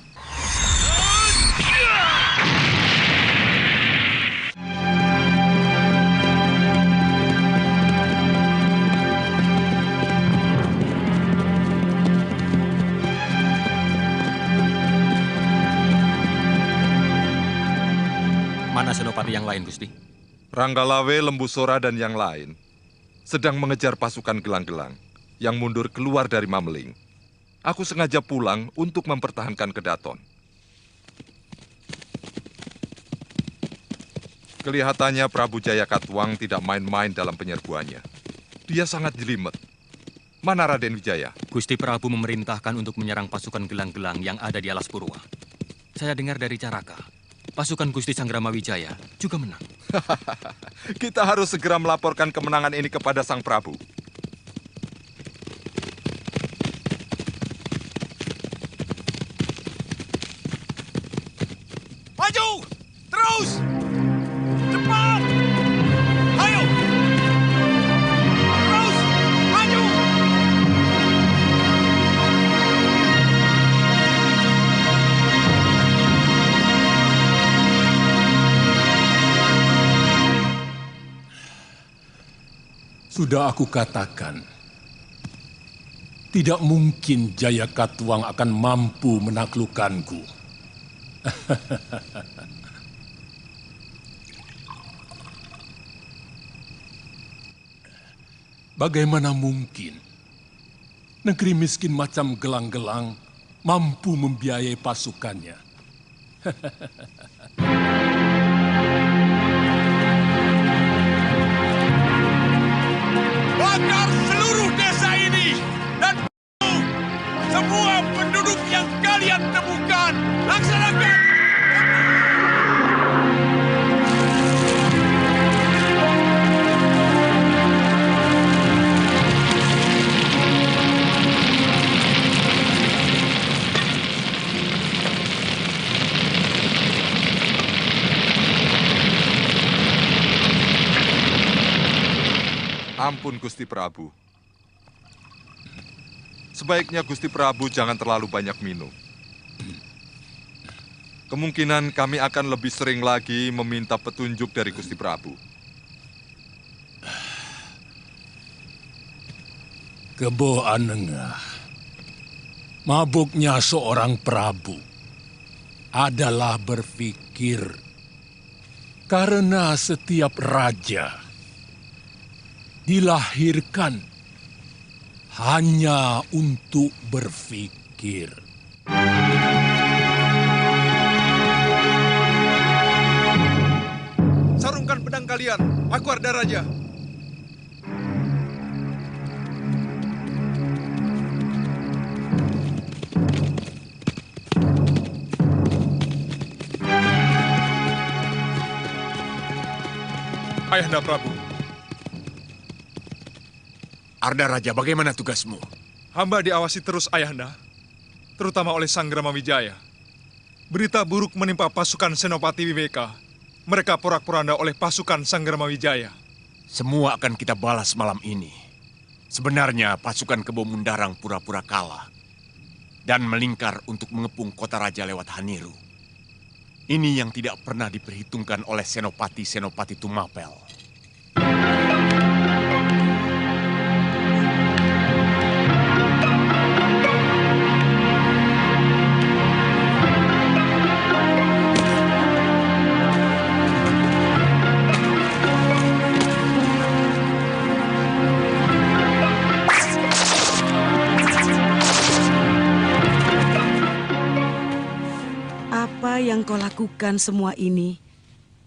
Mana senopati yang lain, Gusti? Ranggalawe, Lembusora, dan yang lain sedang mengejar pasukan gelang-gelang yang mundur keluar dari Mameling. Aku sengaja pulang untuk mempertahankan Kedaton. Kelihatannya Prabu Jaya Katuang tidak main-main dalam penyerbuannya. Dia sangat jelimet. Mana Raden Wijaya? Gusti Prabu memerintahkan untuk menyerang pasukan gelang-gelang yang ada di Alas Purwa. Saya dengar dari Caraka, pasukan Gusti Sanggrama Wijaya juga menang. Kita harus segera melaporkan kemenangan ini kepada Sang Prabu. Maju! Terus! Cepat! Ayo! Terus! Maju! Sudah aku katakan, tidak mungkin Jaya Katuang akan mampu menaklukkanku. Bagaimana mungkin negeri miskin macam gelang-gelang mampu membiayai pasukannya? Bakar seluruh desa ini dan semua penduduk yang kalian temukan. Laksanakan! Ampun Gusti Prabu. Sebaiknya Gusti Prabu jangan terlalu banyak minum. Kemungkinan kami akan lebih sering lagi meminta petunjuk dari Gusti Prabu. Kebo Anengah, mabuknya seorang Prabu adalah berpikir karena setiap raja dilahirkan hanya untuk berpikir. Sarungkan pedang kalian, aku Arda Raja. Ayahanda Prabu. Arda Raja, bagaimana tugasmu? Hamba diawasi terus Ayahanda, terutama oleh Sanggrama Wijaya. Berita buruk menimpa pasukan Senopati Wibeka. Mereka porak-poranda oleh pasukan Sanggrama Wijaya. Semua akan kita balas malam ini. Sebenarnya pasukan Kebo Mundarang pura-pura kalah dan melingkar untuk mengepung kota raja lewat Haniru. Ini yang tidak pernah diperhitungkan oleh Senopati-Senopati Tumapel. Yang kau lakukan semua ini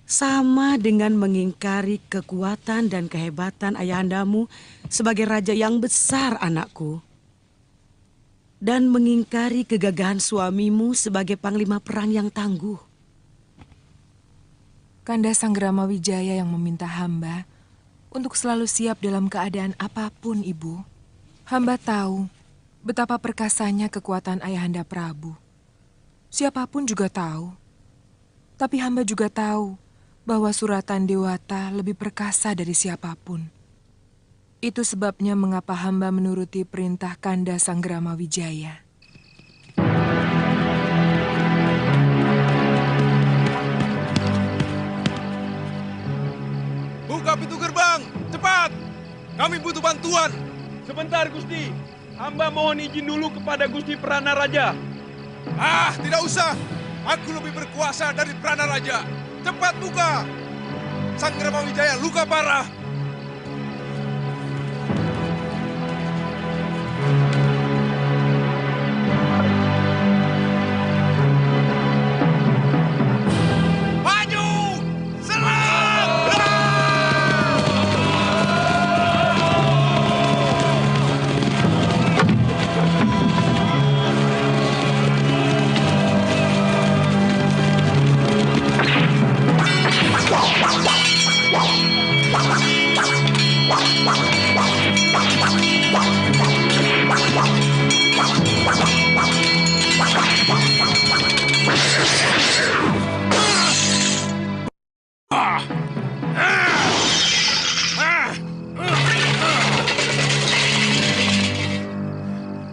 sama dengan mengingkari kekuatan dan kehebatan ayahandamu sebagai raja yang besar, anakku. Dan mengingkari kegagahan suamimu sebagai panglima perang yang tangguh. Kanda Sanggrama Wijaya yang meminta hamba untuk selalu siap dalam keadaan apapun, Ibu. Hamba tahu betapa perkasanya kekuatan Ayahanda Prabu. Siapapun juga tahu. Tapi hamba juga tahu bahwa suratan Dewata lebih perkasa dari siapapun. Itu sebabnya mengapa hamba menuruti perintah Kanda Sanggrama Wijaya. Buka pintu gerbang, cepat! Kami butuh bantuan. Sebentar, Gusti. Hamba mohon izin dulu kepada Gusti Prana Raja. Ah, tidak usah. Aku lebih berkuasa dari Prana Raja. Cepat buka. Sanggrama Wijaya luka parah. Maju! Serang!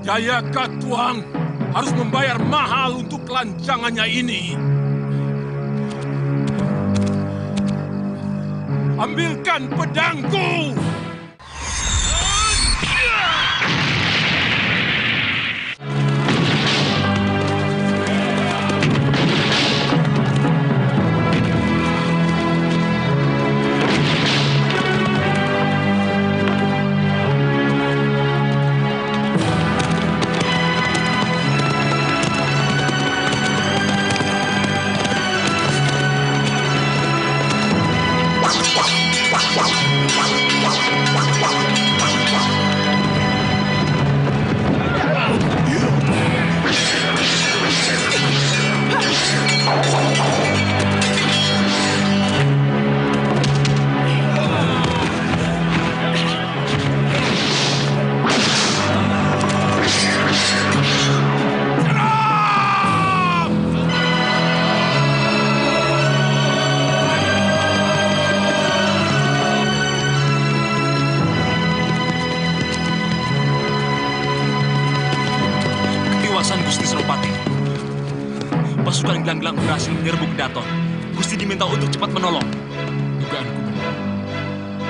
Jaya Katuang harus membayar mahal untuk kelancangannya ini. Ambilkan pedangku! pasukan gelang-gelang berhasil menyerbu Kedaton. Gusti diminta untuk cepat menolong. Dugaanku benar.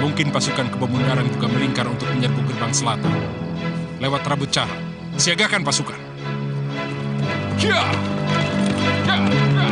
Mungkin pasukan Kebomundaren juga melingkar untuk menyerbu gerbang selatan. Lewat Rabut Cara, siagakan pasukan. Ya! Ya! Ya!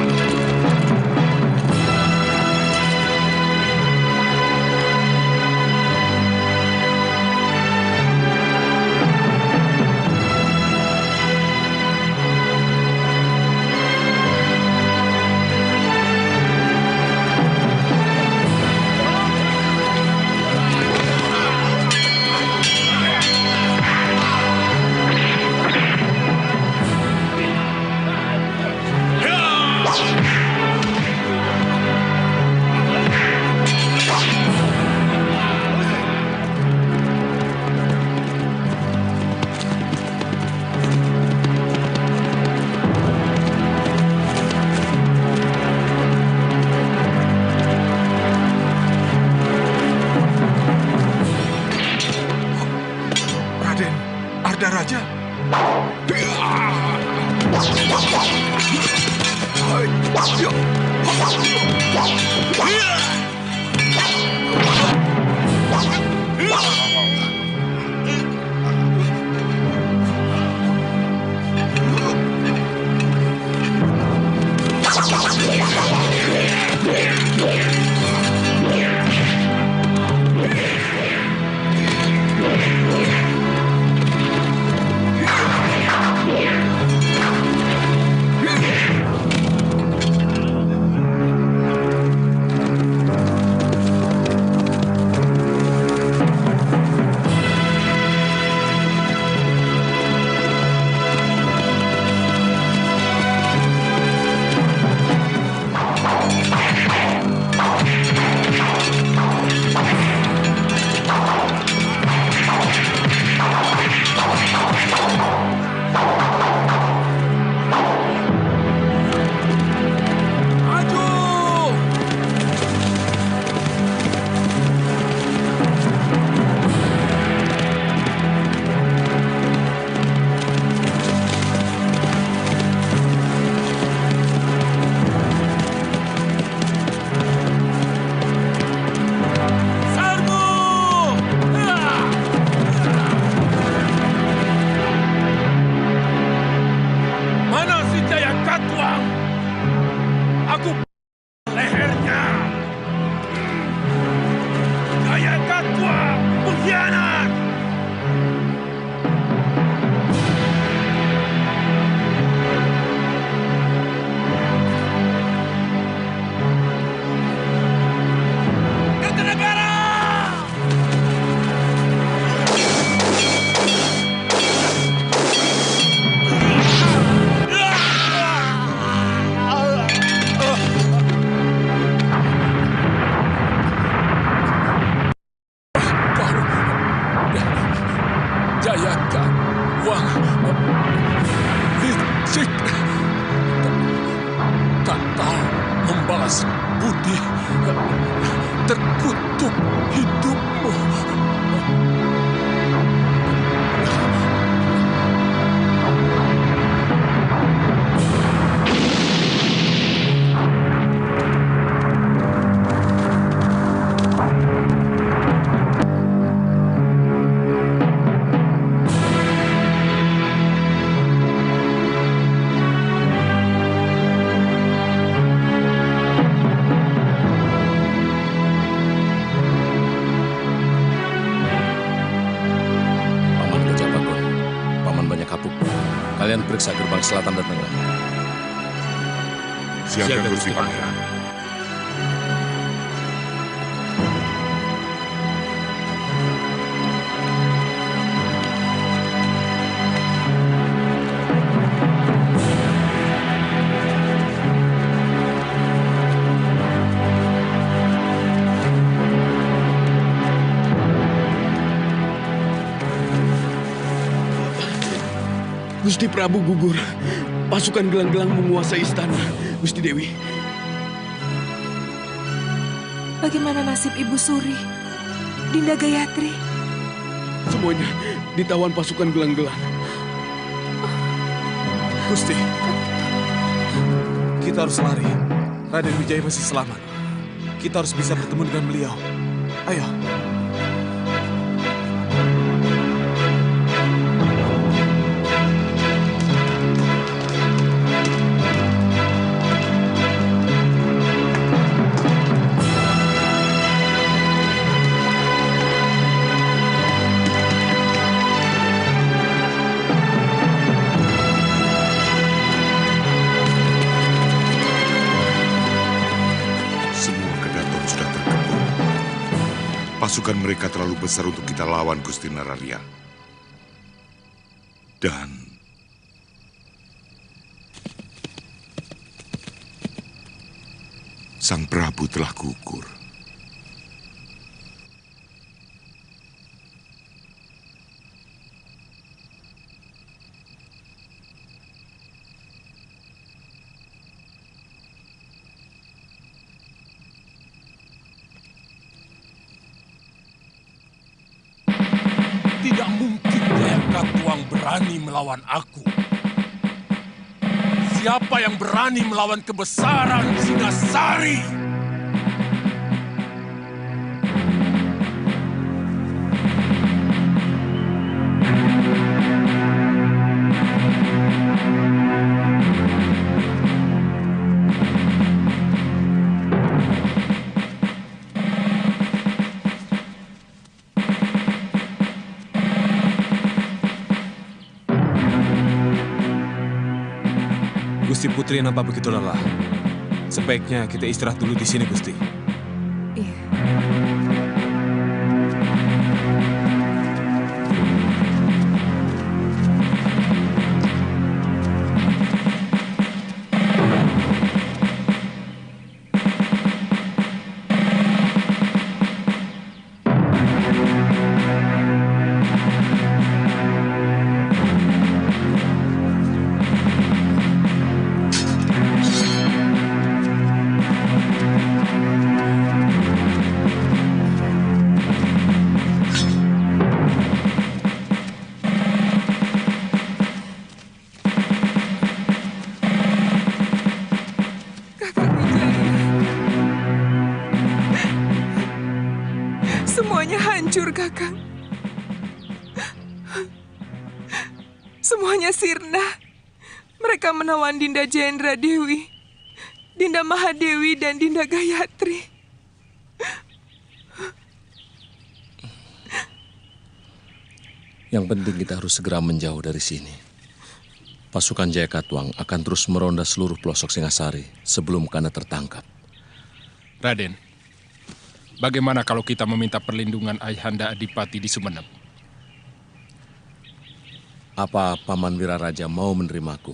Periksa gerbang selatan dan tengah. Siaga Gusti Pangeran. Gusti Prabu gugur. Pasukan gelang-gelang menguasai istana, Gusti Dewi. Bagaimana nasib Ibu Suri, Dinda Gayatri? Semuanya ditawan pasukan gelang-gelang. Gusti, Kita harus lari. Raden Wijaya masih selamat. Kita harus bisa bertemu dengan beliau. Ayo. Pasukan mereka terlalu besar untuk kita lawan, Gusti Nararya. Dan Sang Prabu telah gugur. Tidak mungkin Jayakatwang berani melawan aku. Siapa yang berani melawan kebesaran Singasari? Gusti Putri nampak begitu lelah. Sebaiknya kita istirahat dulu di sini, Gusti. Iya. Semuanya hancur, Kakang. Semuanya sirna. Mereka menawan Dinda Jendra Dewi, Dinda Mahadewi, dan Dinda Gayatri. Yang penting kita harus segera menjauh dari sini. Pasukan Jayakatwang akan terus meronda seluruh pelosok Singasari sebelum Kana tertangkap. Raden, bagaimana kalau kita meminta perlindungan Ayahanda Adipati di Sumenep? Apa Paman Wiraraja mau menerimaku?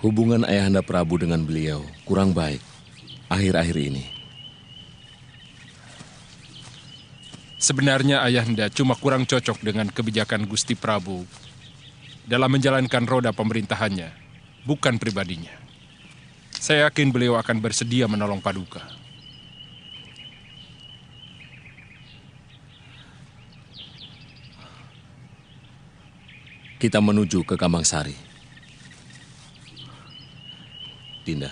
Hubungan Ayahanda Prabu dengan beliau kurang baik akhir-akhir ini. Sebenarnya Ayahanda cuma kurang cocok dengan kebijakan Gusti Prabu dalam menjalankan roda pemerintahannya, bukan pribadinya. Saya yakin beliau akan bersedia menolong Paduka. Kita menuju ke Kamangsari. Dinda,